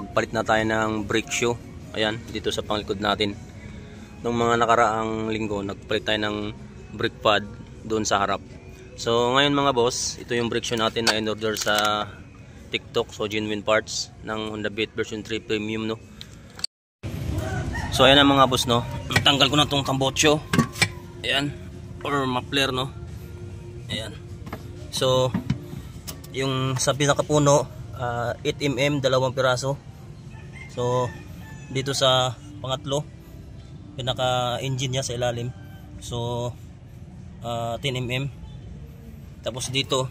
nagpalit na tayo ng brake shoe. Ayan, dito sa panglikod natin. Nung mga nakaraang linggo, nagpalit tayo ng brake pad doon sa harap. So ngayon mga boss, ito yung brake shoe natin na in-order sa TikTok. So genuine parts ng Honda Beat version 3 Premium, no. So ayan na mga boss, no. Tanggal ko na tong tambotso. Ayan, or muffler, no. Ayan. So yung sa pinakapuno, 8mm, 2 piraso. So dito sa pangatlo, pinaka engine niya sa ilalim, so 10mm. Tapos dito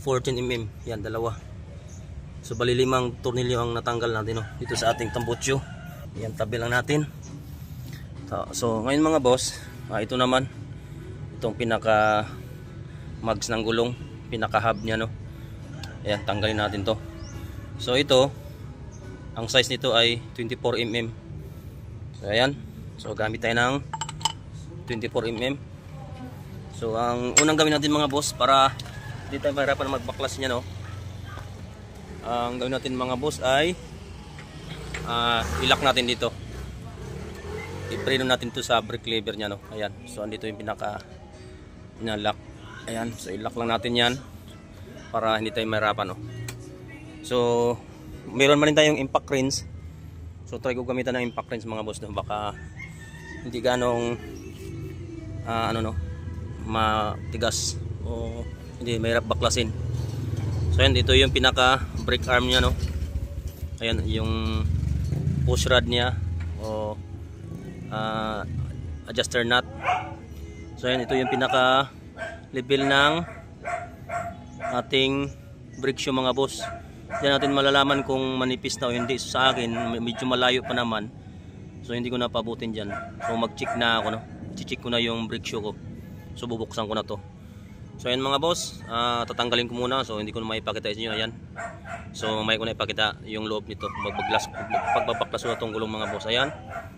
14mm, yan, dalawa. So bali 5 tornilyo ang natanggal natin, no, dito sa ating tambutso. Yan, tabi lang natin. So ngayon mga boss, ito naman itong pinaka mags ng gulong, pinaka hub niya, no. Ayan, tanggalin natin to. So ito, ang size nito ay 24mm. So ayan, so gamit tayo ng 24mm. So ang unang gawin natin mga boss, para hindi tayo mahirapan na magbaklas niya, no, ang gawin natin mga boss ay ilak natin dito. I-preno natin to sa brake lever niya, no. Ayan, so andito yung pinaka inalak. Ayan, so ilak lang natin yan para hindi tayo mahirapan, no. So meron man rin tayong impact wrench. So try ko gamitan ng impact wrench mga boss, no. Baka hindi ganong no, matigas o hindi mahirap baklasin. So ayan, dito yung pinaka brake arm niya, no. Ayan yung push rod niya o adjuster nut. So ayan, ito yung pinaka level ng ating brake shoe mga boss. Diyan natin malalaman kung manipis na o hindi. So sa akin medyo malayo pa naman, so hindi ko na pabutin dyan. So mag check na ako, no. I-check ko na yung brake shoe ko. So bubuksan ko na to. So ayan mga boss, tatanggalin ko muna. So hindi ko na maipakita sa inyo. Ayan, so may ko na ipakita yung loob nito pagbabaklas ko na itong gulong mga boss. Ayan,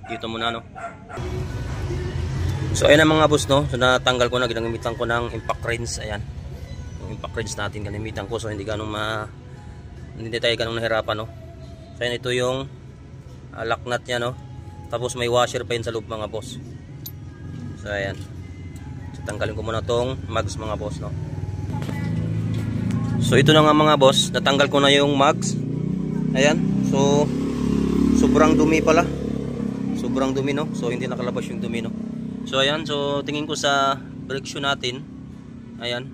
dito muna, no. So ayan na mga boss, no. So natanggal ko na, ginamitan ko ng impact wrench. Ayan, yung impact wrench natin ginamitan ko. So hindi tayo ganong nahirapan, no. So ayan, ito yung lock nut nya, no. Tapos may washer pa yun sa loob mga boss. So ayan, tanggalin ko muna tong mags mga boss, no. So ito na nga mga boss, natanggal ko na yung mags. Ayan, so sobrang dumi pala. Sobrang dumi, no. So hindi nakalabas yung dumi, no. So ayan, so tingin ko sa brake shoe natin. Ayan,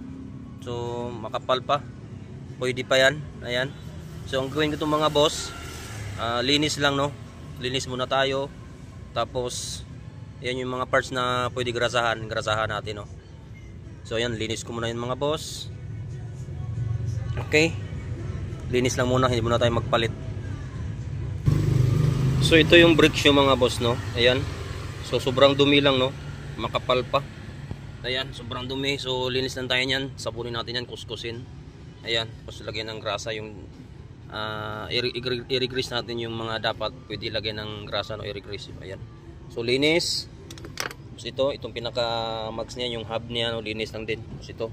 so makapal pa. Pwede pa yan. Ayan. So ang gawin ko itong mga boss, linis lang, no. Linis muna tayo. Tapos yan yung mga parts na pwede grasahan natin, no. So ayan, linis ko muna yung mga boss. Okay, linis lang muna, hindi muna tayo magpalit. So ito yung brake shoe mga boss, no. Ayan, so sobrang dumi lang, no. Makapal pa. Ayan, sobrang dumi. So linis lang tayo nyan, sabunin natin yan, kuskusin. Ayan, tapos lagyan ng grasa yung i-grease natin yung mga dapat pwede ilagay ng grasa, no, i-grease. Ayan, so linis. Tapos itong pinaka mags niya, yung hub niya, no, linis lang din. Tapos ito,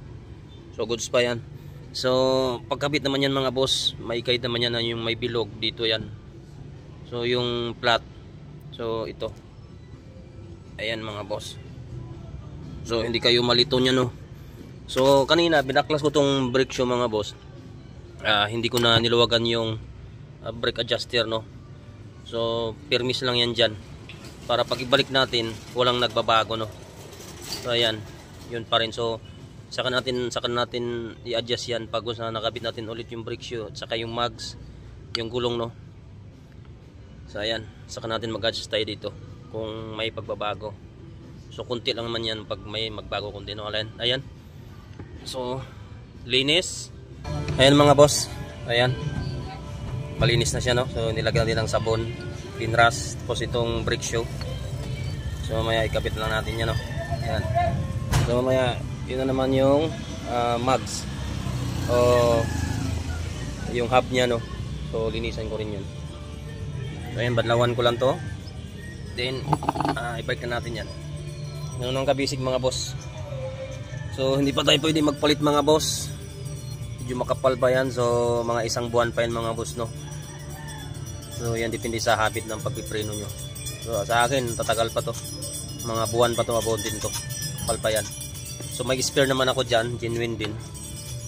so goods pa yan. So pagkabit naman yan mga boss, may guide naman yan na yung may bilog dito yan. So yung flat, so ito, ayan mga boss. So hindi kayo malito niya, no. So kanina binaklas ko tong brake shoe mga boss, hindi ko na niluwagan yung brake adjuster, no. So permis lang yan dyan, para pag ibalik natin walang nagbabago, no. So ayan, yun pa rin. So saka natin i-adjust yan pag nakabit natin ulit yung brake shoe at saka yung mags, yung gulong, no. So ayan, saka natin mag-adjust tayo dito kung may pagbabago. So kunti lang naman yan pag may magbago kunti, no. Ayan, so linis. Ayan mga boss, ayan, malinis na siya, no. So nilagyan din ng sabon, pinras. Tapos itong brake shoe, so mamaya ikabit lang natin yan, no. Ayan, so mamaya yun na naman yung mags o yung hub nya, no. So linisan ko rin yun. So ayan, badlawan ko lang to, then i-bike na natin yan. Ganun ang kabisig mga boss. So hindi pa tayo pwede magpalit mga boss, medyo makapal pa yan. So mga 1 buwan pa yan mga boss, no. So yan, depende sa habit ng pagpipreno nyo. So sa akin, tatagal pa to. Mga buwan pa to, mabutin to. Kapal pa yan. So may spare naman ako dyan, genuine din.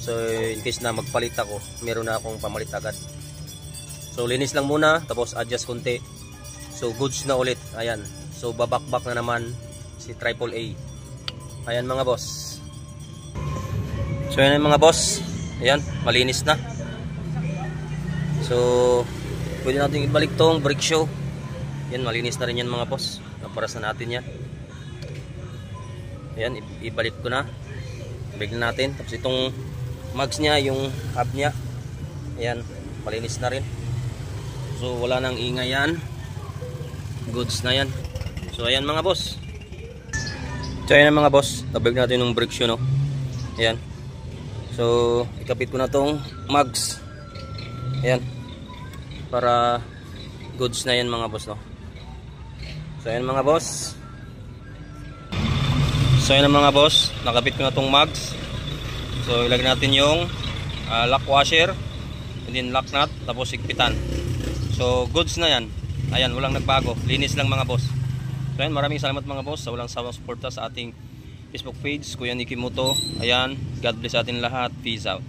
So in case na magpalit ako, meron na akong pamalit agad. So linis lang muna, tapos adjust konti. So goods na ulit. Ayan. So babakbak na naman si AAA. Ayan mga boss. So yan mga boss. Ayan, malinis na. So pwede natin ibalik tong brake shoe. Yan, malinis na rin yan mga boss. Naparas na natin yan. Ayan, ibalik ko na. Ibalik na natin. Tapos itong mags niya, yung hub niya, ayan, malinis na rin. So wala nang ingay yan. Goods na yan. So ayan mga boss. So ayan mga boss, nabalik natin yung brake shoe, no? Ayan. So ikapit ko na tong mags. Ayan. Para goods na yan mga boss, no? So ayan mga boss. So ayan mga boss, nakapit ko na tong mags. So ilagay natin yung lock washer, and then lock nut, tapos higpitan. So goods na yan. Ayan, walang nagbago, linis lang mga boss. So ayan, maraming salamat mga boss sa walang sawang suporta sa ating Facebook page, Kuya Nicky Moto. Ayan, God bless atin lahat, peace out.